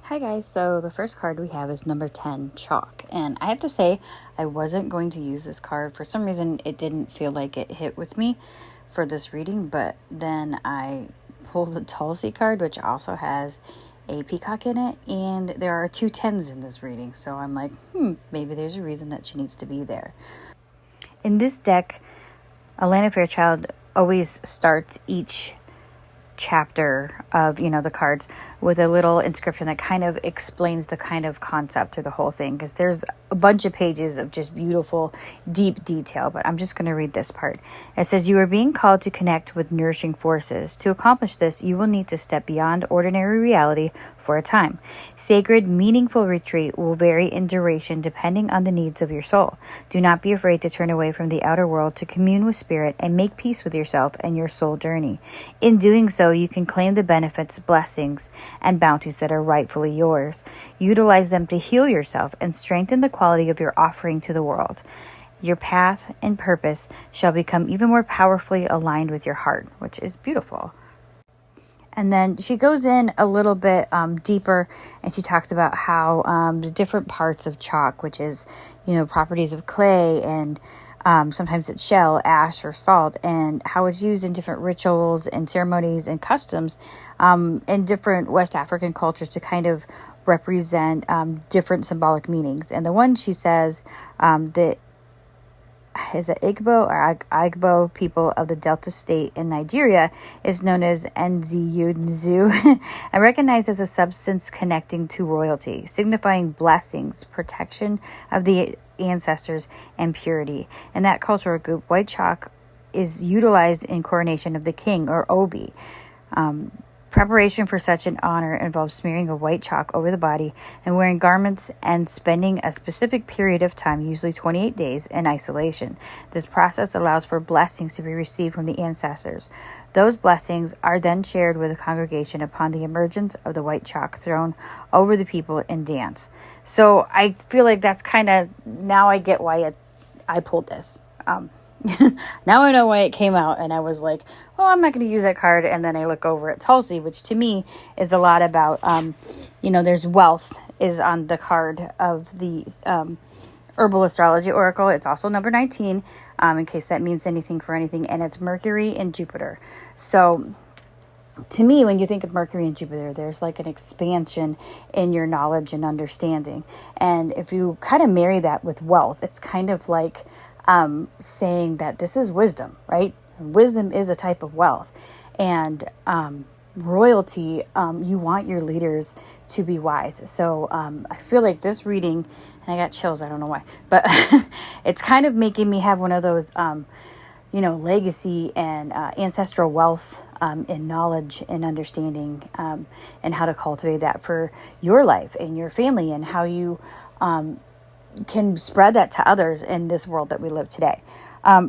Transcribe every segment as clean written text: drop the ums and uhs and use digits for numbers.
Hi guys, so the first card we have is number 10, Chalk. And I have to say, I wasn't going to use this card. For some reason, it didn't feel like it hit with me for this reading, but then I pulled the Tulsi card, which also has a peacock in it, and there are two 10s in this reading. So I'm like, maybe there's a reason that she needs to be there. In this deck, Alana Fairchild always starts each chapter of the cards with a little inscription that kind of explains the kind of concept through the whole thing, because there's a bunch of pages of just beautiful deep detail, but I'm just going to read this part. It says, you are being called to connect with nourishing forces. To accomplish this, you will need to step beyond ordinary reality for a time. Sacred, meaningful retreat will vary in duration depending on the needs of your soul. Do not be afraid to turn away from the outer world to commune with spirit and make peace with yourself and your soul journey. In doing so, you can claim the benefits, blessings, and bounties that are rightfully yours. Utilize them to heal yourself and strengthen the quality of your offering to the world. Your path and purpose shall become even more powerfully aligned with your heart, which is beautiful. And then she goes in a little bit deeper, and she talks about how the different parts of chalk, which is, properties of clay, and sometimes it's shell, ash, or salt, and how it's used in different rituals and ceremonies and customs in different West African cultures to kind of represent different symbolic meanings. And the one she says that is it Igbo or Igbo people of the Delta State in Nigeria is known as Nzu and recognized as a substance connecting to royalty, signifying blessings, protection of the ancestors, and purity. In that cultural group, white chalk is utilized in coronation of the king or obi. Preparation for such an honor involves smearing a white chalk over the body and wearing garments and spending a specific period of time, usually 28 days, in isolation. This process allows for blessings to be received from the ancestors. Those blessings are then shared with the congregation upon the emergence of the white chalk thrown over the people in dance. So I feel like that's kind of, now I get why I pulled this. Now I know why it came out, and I was like, oh, I'm not going to use that card. And then I look over at Tulsi, which to me is a lot about, there's wealth is on the card of the Herbal Astrology Oracle. It's also number 19, in case that means anything for anything. And it's Mercury and Jupiter. So to me, when you think of Mercury and Jupiter, there's like an expansion in your knowledge and understanding. And if you kind of marry that with wealth, it's kind of like saying that this is wisdom, right? Wisdom is a type of wealth. And royalty, you want your leaders to be wise. So I feel like this reading, and I got chills, I don't know why, but it's kind of making me have one of those, legacy and ancestral wealth and knowledge and understanding and how to cultivate that for your life and your family, and how you can spread that to others in this world that we live today.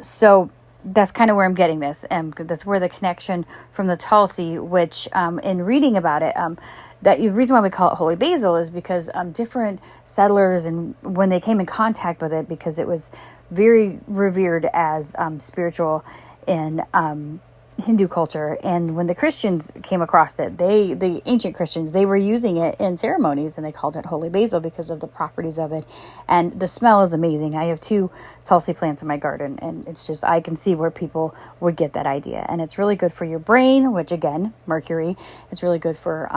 So that's kind of where I'm getting this. And that's where the connection from the Tulsi, which in reading about it, that the reason why we call it holy basil is because different settlers, and when they came in contact with it, because it was very revered as spiritual in Hindu culture. And when the Christians came across it, the ancient Christians, they were using it in ceremonies, and they called it holy basil because of the properties of it. And the smell is amazing. I have 2 Tulsi plants in my garden, and it's just, I can see where people would get that idea. And it's really good for your brain, which again, Mercury. It's really good for,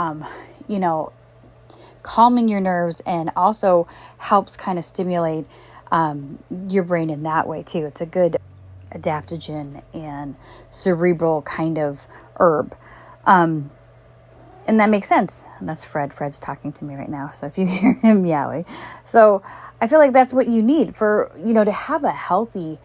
calming your nerves, and also helps kind of stimulate your brain in that way too. It's a good adaptogen and cerebral kind of herb. And that makes sense. And that's Fred. Fred's talking to me right now. So if you hear him yelling. So I feel like that's what you need for, to have a healthy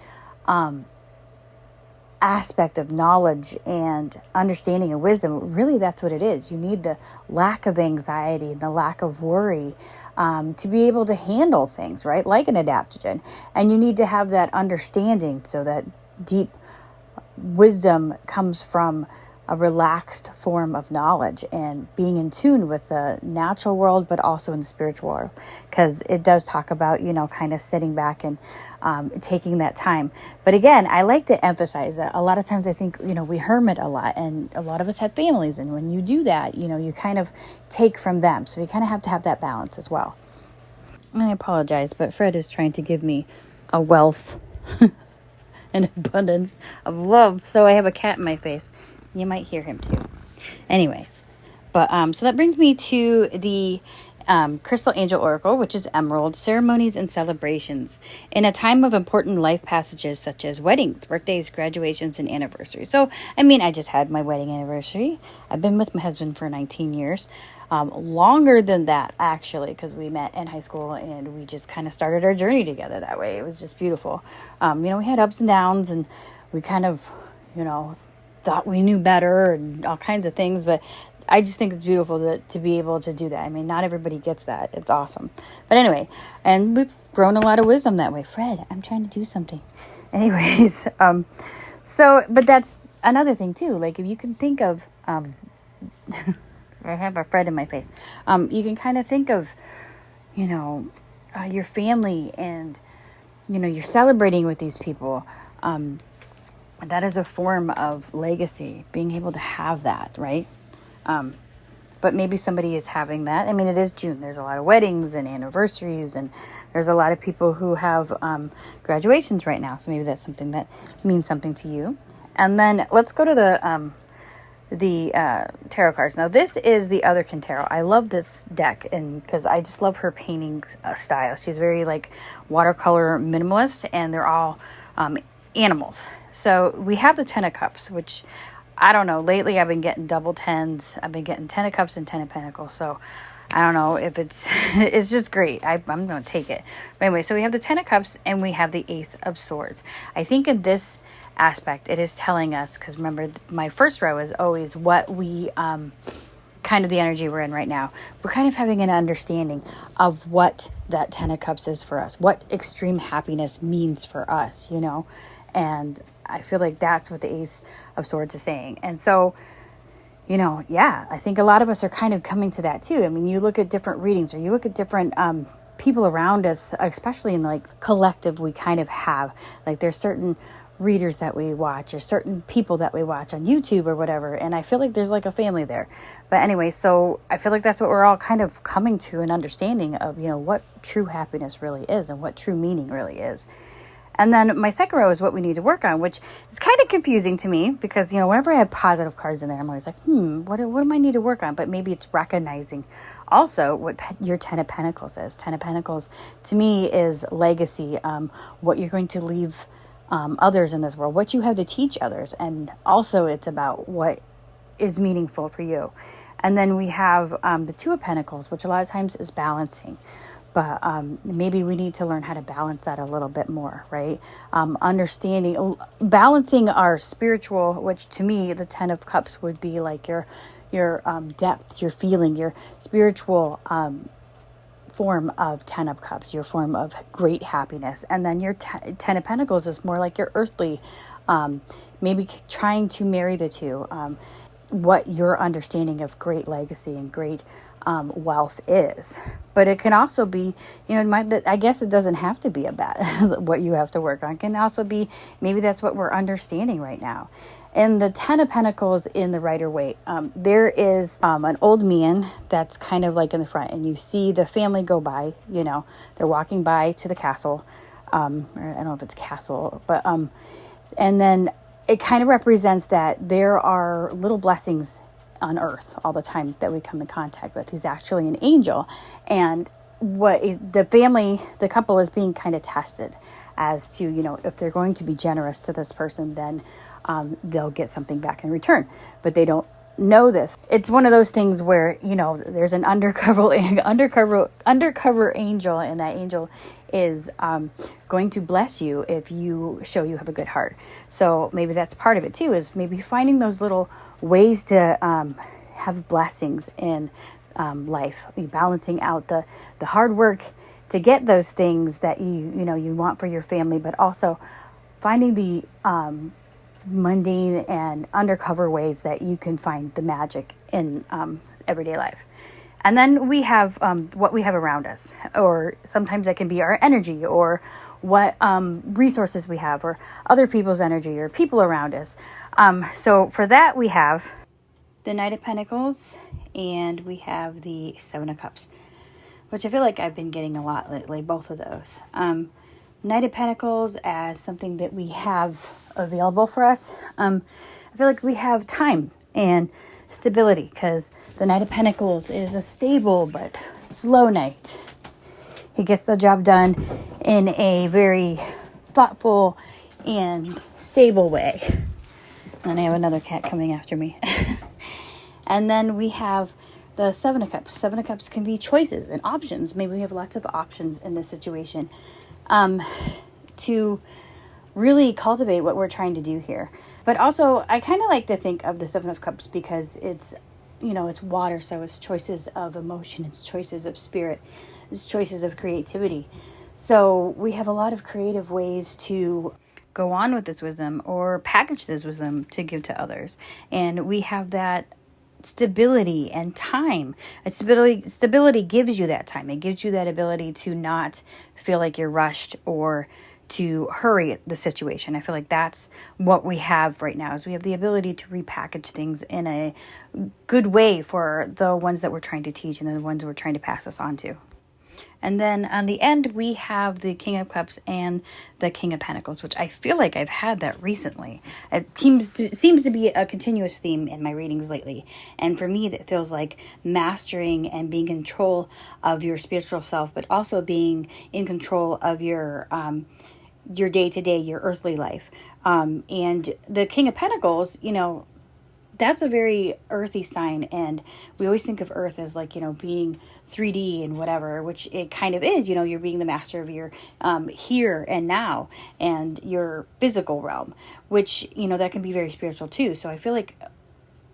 aspect of knowledge and understanding and wisdom. Really, that's what it is. You need the lack of anxiety and the lack of worry to be able to handle things, right? Like an adaptogen. And you need to have that understanding so that deep wisdom comes from a relaxed form of knowledge and being in tune with the natural world, but also in the spiritual world, because it does talk about, kind of sitting back and taking that time. But again, I like to emphasize that a lot of times I think, we hermit a lot, and a lot of us have families. And when you do that, you kind of take from them. So you kind of have to have that balance as well. And I apologize, but Fred is trying to give me a wealth and abundance of love. So I have a cat in my face. You might hear him too. Anyways, but so that brings me to the Crystal Angel Oracle, which is Emerald, ceremonies and celebrations in a time of important life passages such as weddings, birthdays, graduations, and anniversaries. So, I just had my wedding anniversary. I've been with my husband for 19 years. Longer than that, actually, because we met in high school and we just kind of started our journey together that way. It was just beautiful. We had ups and downs, and we kind of, thought we knew better and all kinds of things, but I just think it's beautiful to be able to do that. Not everybody gets that. It's awesome. But anyway, and we've grown a lot of wisdom that way. Fred, I'm trying to do something. Anyways, but that's another thing too. Like, if you can think of, I have a Fred in my face. You can kind of think of, your family, and, you're celebrating with these people. That is a form of legacy, being able to have that, right? But maybe somebody is having that. It is June. There's a lot of weddings and anniversaries, and there's a lot of people who have graduations right now. So maybe that's something that means something to you. And then let's go to the tarot cards. Now, this is the Otherkin tarot. I love this deck, and because I just love her painting style. She's very watercolor minimalist, and they're all animals. So we have the Ten of Cups, which I don't know. Lately, I've been getting double tens. I've been getting 10 of Cups and 10 of Pentacles. So I don't know if it's just great. I'm going to take it. But anyway, so we have the 10 of Cups and we have the Ace of Swords. I think in this aspect, it is telling us, because remember, my first row is always what we, kind of the energy we're in right now. We're kind of having an understanding of what that 10 of Cups is for us, what extreme happiness means for us, and I feel like that's what the Ace of Swords is saying. And so, I think a lot of us are kind of coming to that too. You look at different readings, or you look at different people around us, especially in collective, we kind of have, there's certain readers that we watch, or certain people that we watch on YouTube or whatever. And I feel like there's a family there. But anyway, so I feel like that's what we're all kind of coming to an understanding of, what true happiness really is and what true meaning really is. And then my second row is what we need to work on, which is kind of confusing to me because, whenever I have positive cards in there, I'm always like, what do I need to work on? But maybe it's recognizing also what your 10 of Pentacles is. 10 of Pentacles to me is legacy, what you're going to leave others in this world, what you have to teach others. And also it's about what is meaningful for you. And then we have the 2 of Pentacles, which a lot of times is balancing. But maybe we need to learn how to balance that a little bit more, right? Balancing our spiritual, which to me, the 10 of Cups would be like your depth, your feeling, your spiritual form of 10 of Cups, your form of great happiness. And then your 10 of Pentacles is more like your earthly, maybe trying to marry the two, what your understanding of great legacy and great wealth is. But it can also be, I guess it doesn't have to be what you have to work on. It can also be, maybe that's what we're understanding right now. And the 10 of Pentacles in the Rider-Waite, there is an old man that's kind of in the front, and you see the family go by, they're walking by to the castle. I don't know if it's castle, but, and then it kind of represents that there are little blessings on earth all the time that we come in contact with. He's actually an angel, and the couple is being kind of tested as to, if they're going to be generous to this person, then they'll get something back in return, but they don't know this. It's one of those things where, there's an undercover angel, and that angel is going to bless you if you show you have a good heart. So maybe that's part of it too, is maybe finding those little ways to have blessings in life, balancing out the hard work to get those things that you want for your family, but also finding the mundane and undercover ways that you can find the magic in everyday life. And then we have what we have around us, or sometimes that can be our energy, or what resources we have, or other people's energy, or people around us. So for that, we have the Knight of Pentacles, and we have the Seven of Cups, which I feel like I've been getting a lot lately, both of those. Knight of Pentacles as something that we have available for us. I feel like we have time and stability, because the Knight of Pentacles is a stable but slow knight. He gets the job done in a very thoughtful and stable way. And I have another cat coming after me. And then we have the Seven of Cups. Seven of Cups can be choices and options. Maybe we have lots of options in this situation to really cultivate what we're trying to do here. But also, I kind of like to think of the Seven of Cups because it's, it's water, so it's choices of emotion, it's choices of spirit, it's choices of creativity. So we have a lot of creative ways to go on with this wisdom or package this wisdom to give to others. And we have that stability and time. Stability gives you that time. It gives you that ability to not feel like you're rushed or to hurry the situation. I feel like that's what we have right now, is we have the ability to repackage things in a good way for the ones that we're trying to teach and the ones we're trying to pass this on to. And then on the end, we have the King of Cups and the King of Pentacles, which I feel like I've had that recently. It seems to be a continuous theme in my readings lately. And for me, that feels like mastering and being in control of your spiritual self, but also being in control of your day-to-day, your earthly life. And the King of Pentacles, that's a very earthy sign, and we always think of Earth as like, being 3D and whatever, which it kind of is. You're being the master of your here and now and your physical realm, which, that can be very spiritual too. So I feel like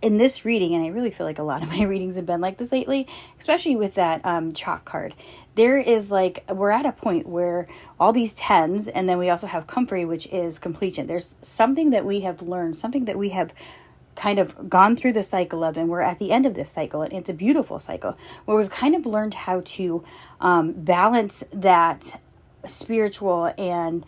in this reading, and I really feel like a lot of my readings have been like this lately, especially with that chalk card, there is we're at a point where all these tens, and then we also have comfrey, which is completion. There's something that we have learned, something that we have kind of gone through the cycle of, and we're at the end of this cycle, and it's a beautiful cycle where we've kind of learned how to balance that spiritual and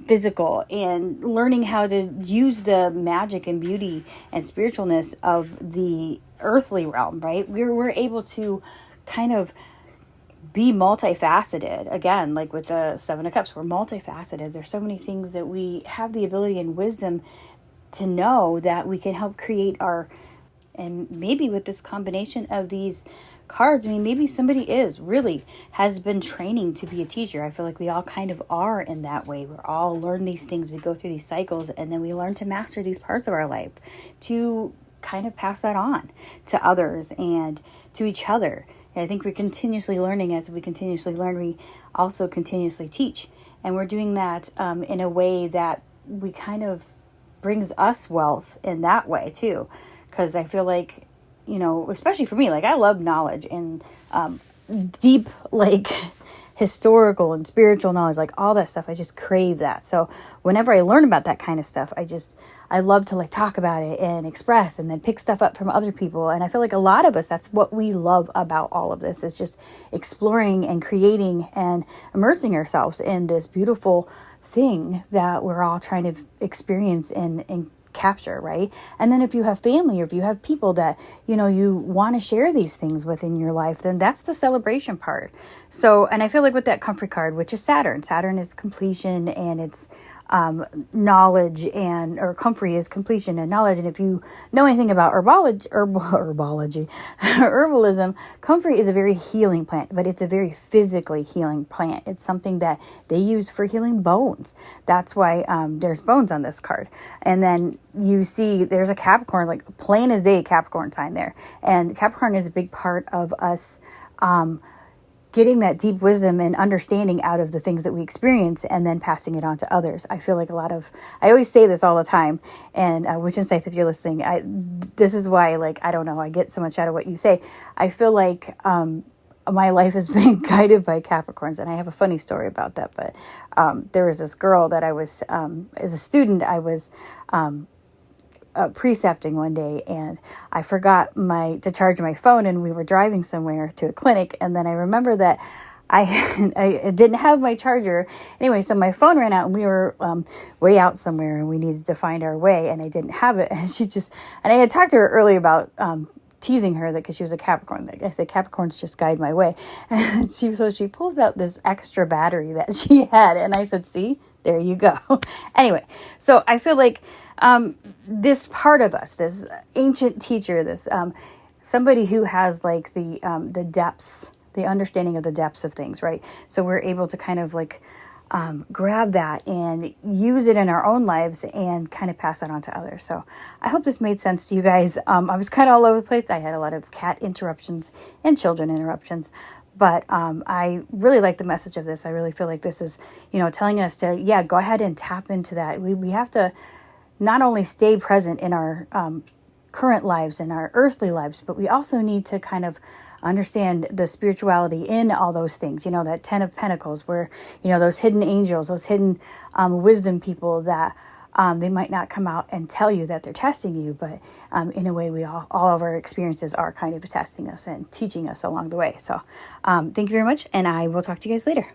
physical, and learning how to use the magic and beauty and spiritualness of the earthly realm, right? We're able to kind of be multifaceted. Again, like with the Seven of Cups, we're multifaceted. There's so many things that we have the ability and wisdom to know that we can help create and maybe with this combination of these cards, maybe somebody has been training to be a teacher. I feel like we all kind of are in that way. We're all learn these things. We go through these cycles, and then we learn to master these parts of our life to kind of pass that on to others and to each other. And I think we're continuously learning. As we continuously learn, we also continuously teach. And we're doing that in a way that we kind of brings us wealth in that way too. Because I feel like, especially for me, I love knowledge and deep, historical and spiritual knowledge, all that stuff. I just crave that. So whenever I learn about that kind of stuff, I love to talk about it and express, and then pick stuff up from other people. And I feel like a lot of us, that's what we love about all of this, is just exploring and creating and immersing ourselves in this beautiful thing that we're all trying to experience and capture, right? And then if you have family, or if you have people that you want to share these things with in your life, then that's the celebration part. So, and I feel like with that comfrey card, which is Saturn is completion, and it's knowledge, or comfrey is completion and knowledge. And if you know anything about herbalism, comfrey is a very healing plant, but it's a very physically healing plant. It's something that they use for healing bones. That's why there's bones on this card. And then you see there's a Capricorn, plain as day Capricorn sign there. And Capricorn is a big part of us getting that deep wisdom and understanding out of the things that we experience, and then passing it on to others. I feel like I always say this all the time, and Witch Insights, if you're listening, this is why, I don't know, I get so much out of what you say. I feel like my life is being guided by Capricorns. And I have a funny story about that. But there was this girl that I was, as a student, I was precepting one day, and I forgot to charge my phone, and we were driving somewhere to a clinic. And then I remember that I didn't have my charger. Anyway, so my phone ran out, and we were way out somewhere, and we needed to find our way, and I didn't have it. And I had talked to her early about teasing her that because she was a Capricorn. Like I said, Capricorns just guide my way. And so she pulls out this extra battery that she had, and I said, see, there you go. Anyway, so I feel like this part of us, this ancient teacher, this somebody who has like the depths, the understanding of the depths of things, right? So we're able to kind of like grab that and use it in our own lives and kind of pass that on to others. So I hope this made sense to you guys. I was kind of all over the place. I had a lot of cat interruptions and children interruptions, but I really like the message of this. I really feel like this is, telling us to, go ahead and tap into that. We have to not only stay present in our current lives and our earthly lives, but we also need to kind of understand the spirituality in all those things, that 10 of Pentacles where, those hidden angels, those hidden wisdom people that they might not come out and tell you that they're testing you, but in a way all of our experiences are kind of testing us and teaching us along the way. So thank you very much, and I will talk to you guys later.